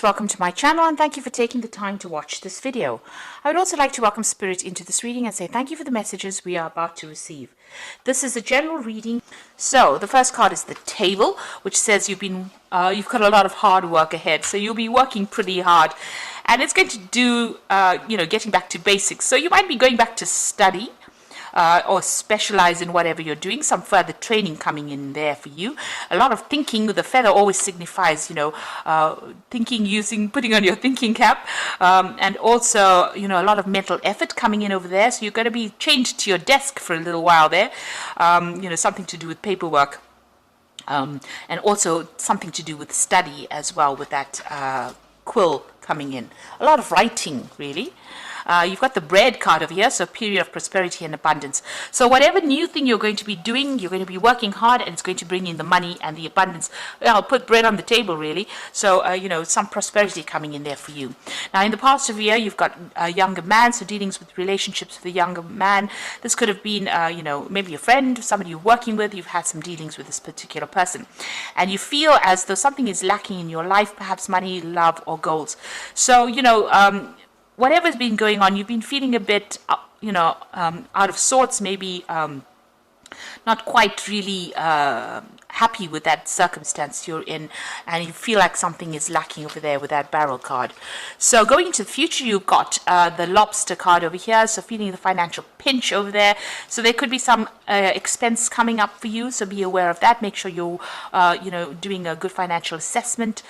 Welcome to my channel and thank you for taking the time to watch this video. I would also like to welcome Spirit into this reading and say thank you for the messages we are about to receive. This is a general reading. So the first card is the Table, which says you've got a lot of hard work ahead. So you'll be working pretty hard and it's going to do, getting back to basics. So you might be going back to study. Or specialize in whatever you're doing, some further training coming in there for you. A lot of thinking. The feather always signifies, thinking, putting on your thinking cap, and also, a lot of mental effort coming in over there. So you're going to be chained to your desk for a little while there, something to do with paperwork. And also something to do with study as well with that quill coming in. A lot of writing, really. You've got the bread card over here, so period of prosperity and abundance. So whatever new thing you're going to be doing, you're going to be working hard and it's going to bring in the money and the abundance. I'll put bread on the table, really. So, some prosperity coming in there for you. Now, in the past of the year, you've got a younger man, so dealings with relationships with a younger man. This could have been, maybe a friend, somebody you're working with. You've had some dealings with this particular person. And you feel as though something is lacking in your life, perhaps money, love, or goals. So, whatever's been going on, you've been feeling a bit, out of sorts, maybe not quite really happy with that circumstance you're in, and you feel like something is lacking over there with that barrel card. So going into the future, you've got the lobster card over here, so feeling the financial pinch over there. So there could be some expense coming up for you, so be aware of that. Make sure you're doing a good financial assessment,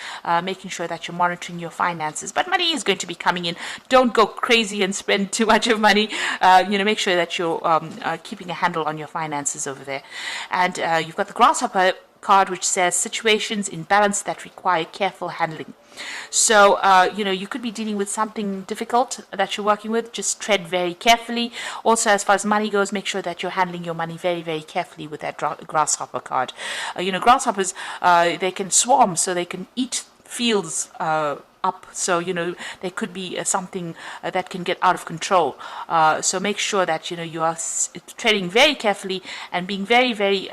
making sure that you're monitoring your finances. But money is going to be coming in. Don't go crazy and spend too much of money. Make sure that you're keeping a handle on your finances over there. And you've got the grasshopper card, which says situations in balance that require careful handling. So, you could be dealing with something difficult that you're working with. Just tread very carefully. Also, as far as money goes, make sure that you're handling your money very, very carefully with that grasshopper card. Grasshoppers, they can swarm, so they can eat fields up. So, there could be something that can get out of control. So make sure that, you are treading very carefully and being very, very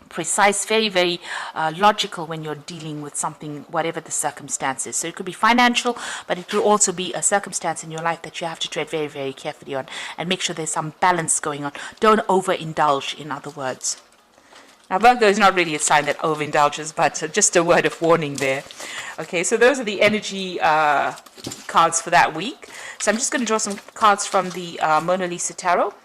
precise, very, very logical when you're dealing with something, whatever the circumstances. So it could be financial, but it could also be a circumstance in your life that you have to tread very, very carefully on and make sure there's some balance going on. Don't overindulge, in other words. Now, Virgo is not really a sign that overindulges, but just a word of warning there. Okay, so those are the energy cards for that week. So I'm just going to draw some cards from the Mona Lisa Tarot.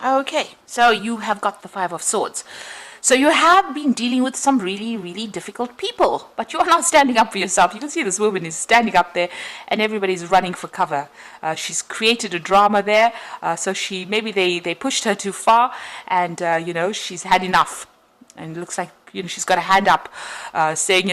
Okay, so you have got the Five of Swords. So you have been dealing with some really, really difficult people, but you are not standing up for yourself. You can see this woman is standing up there and everybody's running for cover. She's created a drama there, so maybe they pushed her too far and, she's had enough. And it looks like, she's got a hand up saying,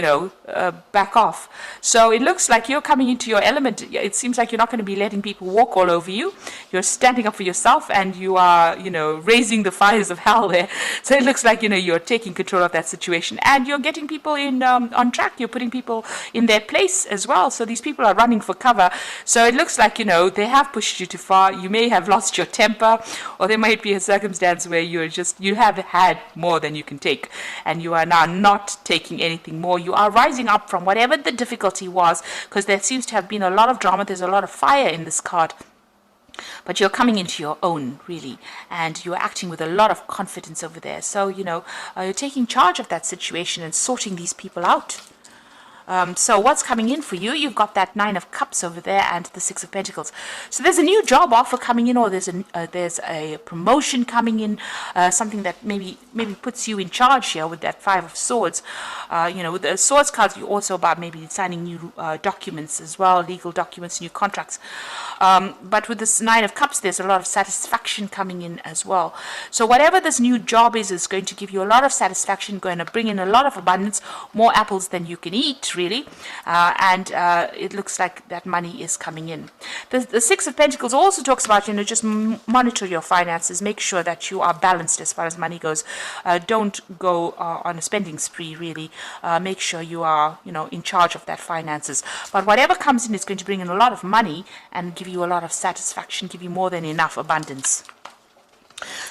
back off. So it looks like you're coming into your element. It seems like you're not going to be letting people walk all over you. You're standing up for yourself and you are, raising the fires of hell there. So it looks like, you're taking control of that situation and you're getting people in on track. You're putting people in their place as well. So these people are running for cover. So it looks like, they have pushed you too far. You may have lost your temper, or there might be a circumstance where you have had more than you can take. And you are now not taking anything more. You are rising up from whatever the difficulty was, because there seems to have been a lot of drama. There's a lot of fire in this card. But you're coming into your own, really, and you're acting with a lot of confidence over there. So, you're taking charge of that situation and sorting these people out. So what's coming in for you? You've got that Nine of Cups over there and the Six of Pentacles. So there's a new job offer coming in, or there's a promotion coming in, something that maybe puts you in charge here with that Five of Swords. With the Swords cards, you're also about maybe signing new documents as well, legal documents, new contracts. But with this Nine of Cups, there's a lot of satisfaction coming in as well. So whatever this new job is going to give you a lot of satisfaction, going to bring in a lot of abundance, more apples than you can eat, really, and it looks like that money is coming in. The Six of Pentacles also talks about, just monitor your finances, make sure that you are balanced as far as money goes. Don't go on a spending spree, really. Make sure you are, in charge of that finances. But whatever comes in is going to bring in a lot of money and give you a lot of satisfaction, give you more than enough abundance.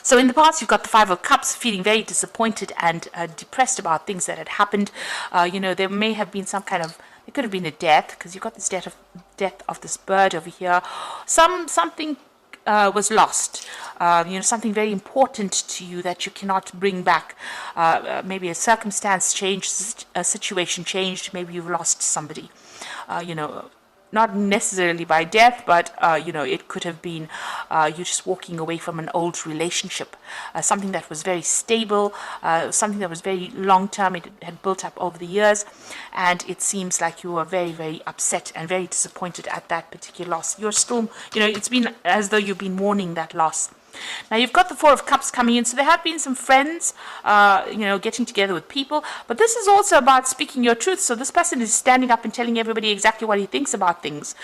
So in the past, you've got the Five of Cups, feeling very disappointed and depressed about things that had happened. There may have been some kind of, it could have been a death, because you've got this death of this bird over here. Something was lost, something very important to you that you cannot bring back. Maybe a circumstance changed, a situation changed, maybe you've lost somebody, not necessarily by death, but, it could have been you just walking away from an old relationship, something that was very stable, something that was very long-term. It had built up over the years, and it seems like you were very, very upset and very disappointed at that particular loss. You're still, it's been as though you've been mourning that loss. Now you've got the Four of Cups coming in, so there have been some friends, getting together with people, but this is also about speaking your truth. So this person is standing up and telling everybody exactly what he thinks about things.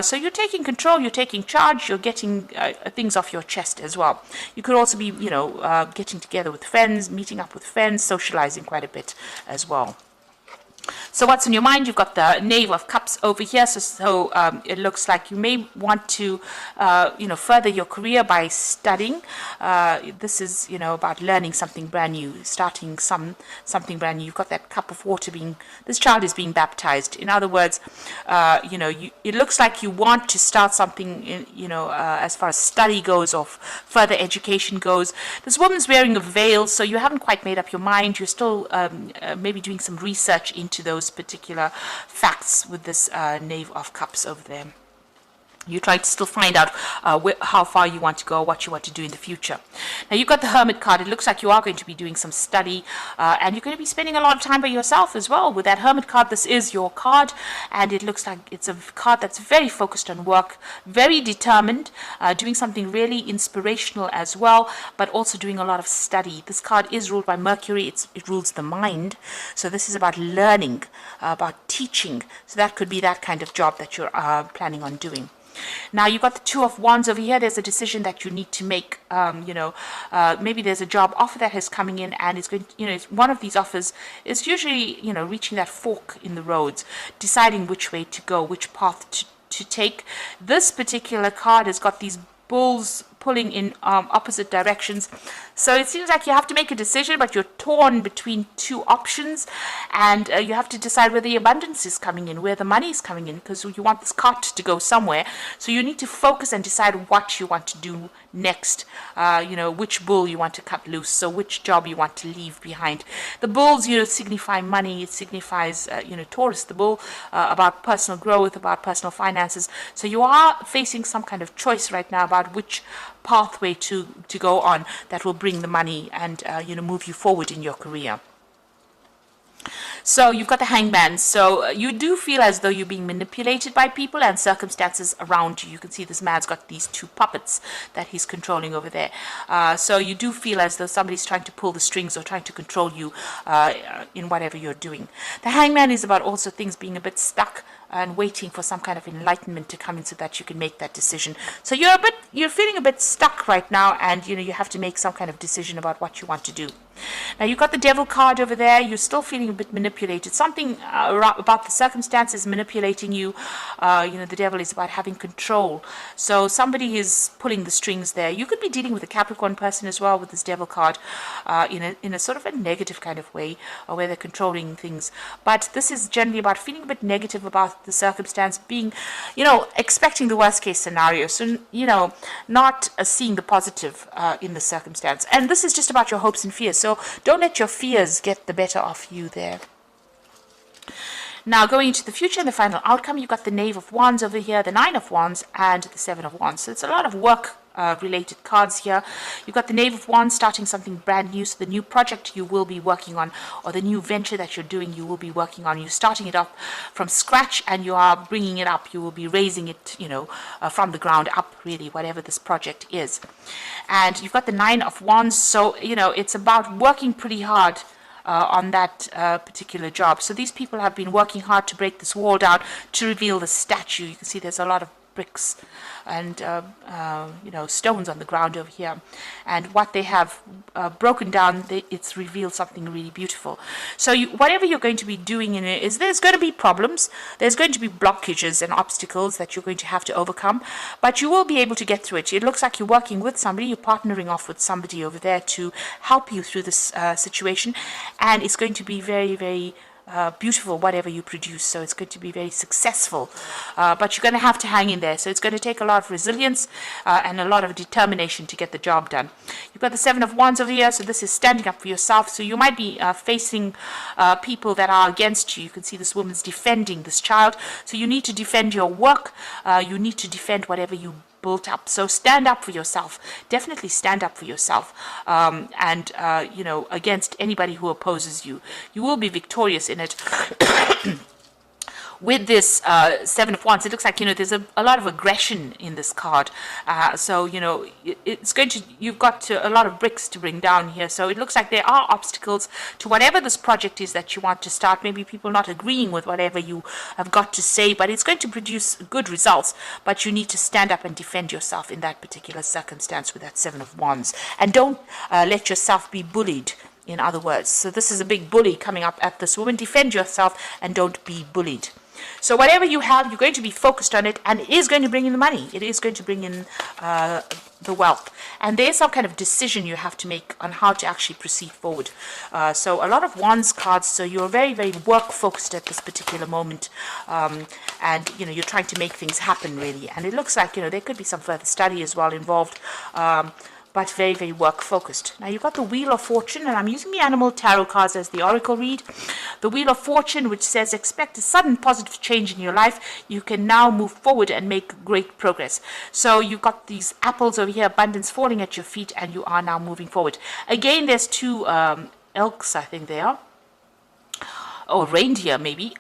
So you're taking control, you're taking charge, you're getting things off your chest as well. You could also be, getting together with friends, meeting up with friends, socializing quite a bit as well. So what's on your mind? You've got the Knave of Cups over here. So it looks like you may want to, further your career by studying. This is, about learning something brand new, starting something brand new. You've got that cup of water this child is being baptized. In other words, it looks like you want to start something, as far as study goes or further education goes. This woman's wearing a veil, so you haven't quite made up your mind. You're still maybe doing some research into those particular facts with this Knave of Cups over there. You try to still find out how far you want to go, what you want to do in the future. Now, you've got the Hermit card. It looks like you are going to be doing some study, and you're going to be spending a lot of time by yourself as well. With that Hermit card, this is your card, and it looks like it's a card that's very focused on work, very determined, doing something really inspirational as well, but also doing a lot of study. This card is ruled by Mercury. It rules the mind. So this is about learning, about teaching. So that could be that kind of job that you're planning on doing. Now, you've got the Two of Wands over here. There's a decision that you need to make. Maybe there's a job offer that is coming in, and it's going to, one of these offers is usually, reaching that fork in the roads, deciding which way to go, which path to take. This particular card has got these bulls pulling in opposite directions. So it seems like you have to make a decision, but you're torn between two options, and you have to decide where the abundance is coming in, where the money is coming in, because you want this cart to go somewhere. So you need to focus and decide what you want to do next, which bull you want to cut loose, so which job you want to leave behind. The bulls, signify money. It signifies, Taurus, the bull, about personal growth, about personal finances. So you are facing some kind of choice right now about which pathway to go on that will bring the money and move you forward in your career. So you've got the Hangman. So you do feel as though you're being manipulated by people and circumstances around you. You can see this man's got these two puppets that he's controlling over there. So you do feel as though somebody's trying to pull the strings or trying to control you in whatever you're doing. The Hangman is about also things being a bit stuck and waiting for some kind of enlightenment to come in so that you can make that decision. So you're feeling a bit stuck right now, and you have to make some kind of decision about what you want to do. Now, you've got the Devil card over there. You're still feeling a bit manipulated. Something about the circumstances manipulating you. The Devil is about having control. So somebody is pulling the strings there. You could be dealing with a Capricorn person as well with this Devil card, in a sort of a negative kind of way, where they're controlling things. But this is generally about feeling a bit negative about the circumstance, being, expecting the worst case scenario. So, not seeing the positive in the circumstance. And this is just about your hopes and fears. So don't let your fears get the better of you there. Now, going into the future and the final outcome, you've got the Knave of Wands over here, the Nine of Wands, and the Seven of Wands. So it's a lot of work related cards here. You've got the Knave of Wands starting something brand new. So the new project you will be working on, or the new venture that you're doing, you will be working on. You're starting it up from scratch, and you are bringing it up. You will be raising it, from the ground up, really, whatever this project is. And you've got the Nine of Wands. So, it's about working pretty hard on that particular job. So these people have been working hard to break this wall down to reveal the statue. You can see there's a lot of bricks and stones on the ground over here, and what they have broken down, it's revealed something really beautiful. So whatever you're going to be doing in it, is there's going to be problems, there's going to be blockages and obstacles that you're going to have to overcome, but you will be able to get through it. It looks like you're working with somebody, you're partnering off with somebody over there to help you through this situation, and it's going to be very, very beautiful, whatever you produce. So it's going to be very successful, but you're going to have to hang in there. So it's going to take a lot of resilience and a lot of determination to get the job done. You've got the Seven of Wands over here, so this is standing up for yourself. So you might be facing people that are against you. You can see this woman's defending this child, so you need to defend your work, you need to defend whatever you built up. So stand up for yourself, definitely stand up for yourself, and against anybody who opposes you. You will be victorious in it. With this Seven of Wands, it looks like there's a lot of aggression in this card. So it's going to, you've got a lot of bricks to bring down here. So it looks like there are obstacles to whatever this project is that you want to start. Maybe people not agreeing with whatever you have got to say, but it's going to produce good results. But you need to stand up and defend yourself in that particular circumstance with that Seven of Wands, and don't let yourself be bullied. In other words, so this is a big bully coming up at this woman. Defend yourself and don't be bullied. So whatever you have, you're going to be focused on it, and it is going to bring in the money. It is going to bring in the wealth. And there's some kind of decision you have to make on how to actually proceed forward. So a lot of Wands cards, so you're very, very work-focused at this particular moment. And, you're trying to make things happen, really. And it looks like, there could be some further study as well involved. But very, very work-focused. Now, you've got the Wheel of Fortune, and I'm using the Animal Tarot cards as the Oracle read. The Wheel of Fortune, which says, expect a sudden positive change in your life. You can now move forward and make great progress. So you've got these apples over here, abundance falling at your feet, and you are now moving forward. Again, there's two elks, I think they are. Or reindeer maybe,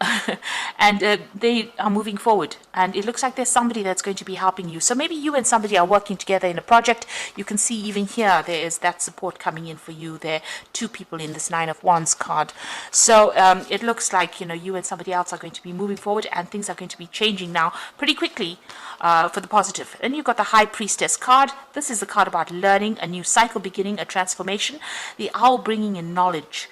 and they are moving forward, and it looks like there's somebody that's going to be helping you. So maybe you and somebody are working together in a project. You can see even here there is that support coming in for you. There are two people in this Nine of Wands card. So it looks like you and somebody else are going to be moving forward, and things are going to be changing now pretty quickly for the positive. And you've got the High Priestess card. This is a card about learning, a new cycle beginning, a transformation. The Owl bringing in knowledge.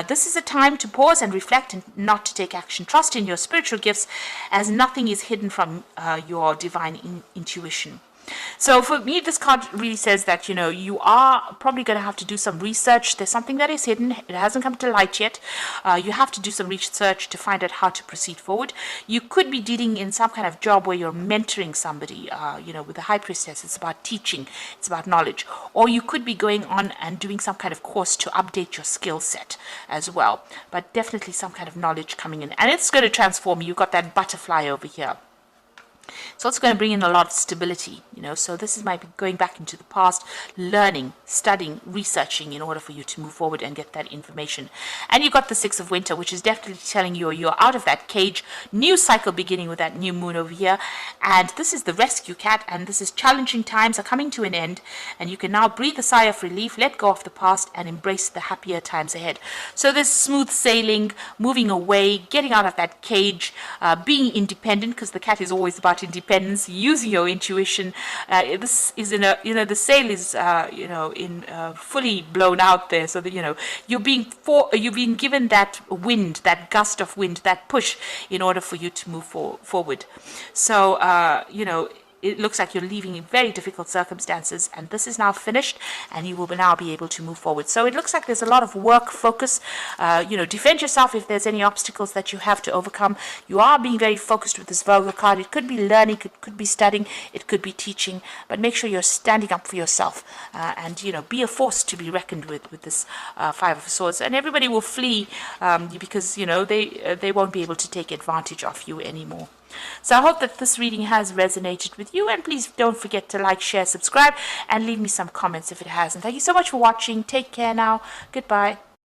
This is a time to pause and reflect and not to take action. Trust in your spiritual gifts, as nothing is hidden from your divine intuition. So for me, this card really says that, you are probably going to have to do some research. There's something that is hidden. It hasn't come to light yet. You have to do some research to find out how to proceed forward. You could be dealing in some kind of job where you're mentoring somebody. With the High Priestess, it's about teaching. It's about knowledge. Or you could be going on and doing some kind of course to update your skill set as well. But definitely some kind of knowledge coming in. And it's going to transform you. You've got that butterfly over here. So it's going to bring in a lot of stability, so this might be going back into the past, learning, studying, researching in order for you to move forward and get that information. And you've got the Six of Winter, which is definitely telling you you're out of that cage, new cycle beginning with that new moon over here. And this is the Rescue Cat, and this is challenging times are coming to an end, and you can now breathe a sigh of relief, let go of the past, and embrace the happier times ahead. So there's smooth sailing, moving away, getting out of that cage, being independent, because the cat is always about independence, using your intuition. This is in a, the sail is, fully blown out there, so that, you're being given that wind, that gust of wind, that push in order for you to move forward. So, it looks like you're leaving in very difficult circumstances, and this is now finished, and you will now be able to move forward. So it looks like there's a lot of work focus. Defend yourself if there's any obstacles that you have to overcome. You are being very focused with this Virgo card. It could be learning, it could be studying, it could be teaching, but make sure you're standing up for yourself, and be a force to be reckoned with this Five of Swords. And everybody will flee because they won't be able to take advantage of you anymore. So I hope that this reading has resonated with you, and please don't forget to like, share, subscribe, and leave me some comments if it has. And thank you so much for watching. Take care now. Goodbye.